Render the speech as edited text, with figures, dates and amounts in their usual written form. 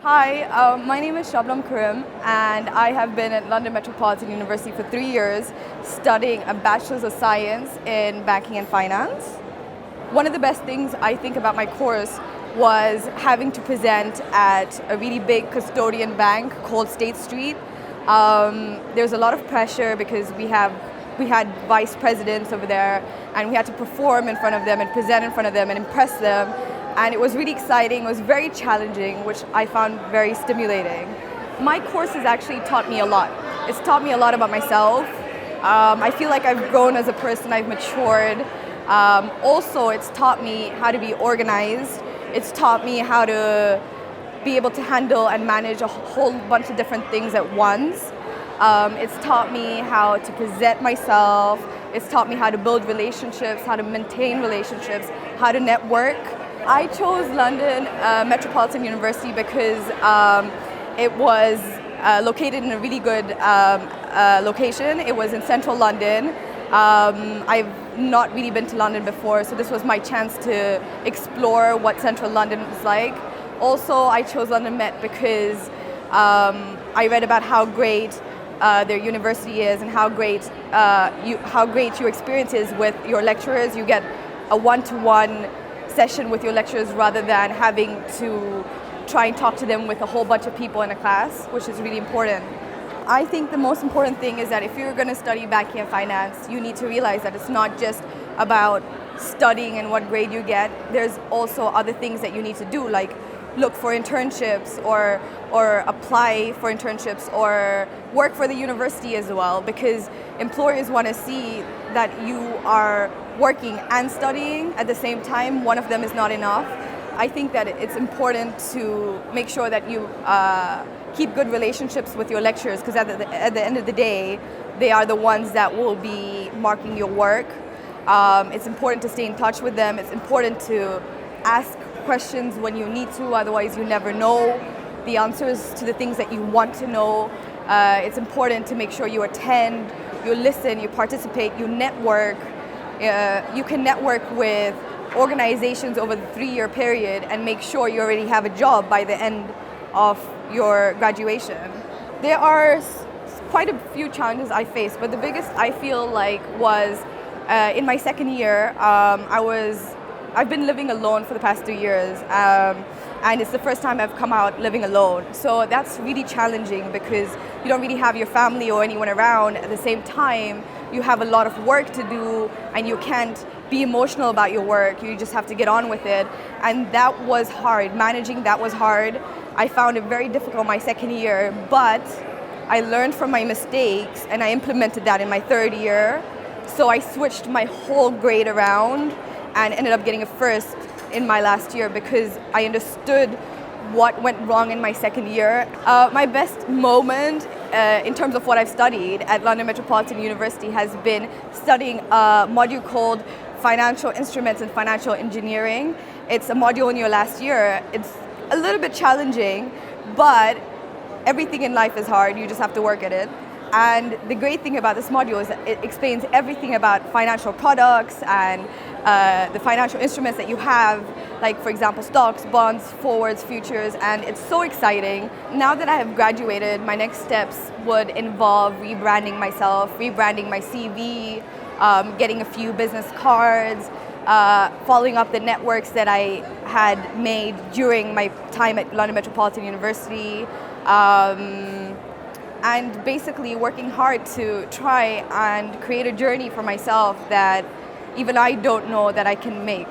Hi, my name is Shabnam Karim, and I have been at London Metropolitan University for 3 years studying a Bachelor of Science in Banking and Finance. One of the best things I think about my course was having to present at a really big custodian bank called State Street. There's a lot of pressure because we had vice presidents over there, and we had to perform in front of them and present in front of them and impress them. And it was really exciting, it was very challenging, which I found very stimulating. My course has actually taught me a lot. It's taught me a lot about myself. I feel like I've grown as a person, I've matured. Also, it's taught me how to be organized. It's taught me how to be able to handle and manage a whole bunch of different things at once. It's taught me how to present myself. It's taught me how to build relationships, how to maintain relationships, how to network. I chose London Metropolitan University because it was located in a really good location. It was in central London. I've not really been to London before, so this was my chance to explore what central London is like. Also, I chose London Met because I read about how great their university is and how great your experience is with your lecturers. You get a one-to-one session with your lecturers rather than having to try and talk to them with a whole bunch of people in a class, which is really important. I think the most important thing is that if you're going to study banking and finance, you need to realize that it's not just about studying and what grade you get. There's also other things that you need to do, like look for internships or apply for internships or work for the university as well, because employers want to see that you are working and studying at the same time. One of them is not enough. I think that it's important to make sure that you keep good relationships with your lecturers, because at the end of the day, they are the ones that will be marking your work. It's important to stay in touch with them. It's important to ask questions when you need to, otherwise you never know the answers to the things that you want to know. It's important to make sure you attend, you listen, you participate, you network. You can network with organizations over the 3-year period and make sure you already have a job by the end of your graduation. There are quite a few challenges I faced, but the biggest I feel like was in my second year. I've been living alone for the past 3 years, and it's the first time I've come out living alone. So that's really challenging because you don't really have your family or anyone around. At the same time, you have a lot of work to do, and you can't be emotional about your work. You just have to get on with it. And that was hard. Managing that was hard. I found it very difficult my second year, but I learned from my mistakes and I implemented that in my third year. So I switched my whole grade around and ended up getting a first in my last year because I understood what went wrong in my second year. My best moment in terms of what I've studied at London Metropolitan University has been studying a module called Financial Instruments and Financial Engineering. It's a module in your last year. It's a little bit challenging, but everything in life is hard. You just have to work at it. And the great thing about this module is that it explains everything about financial products and the financial instruments that you have, like for example stocks, bonds, forwards, futures, and it's so exciting. Now that I have graduated, my next steps would involve rebranding myself, rebranding my CV, getting a few business cards, following up the networks that I had made during my time at London Metropolitan University, and basically working hard to try and create a journey for myself that even I don't know that I can make.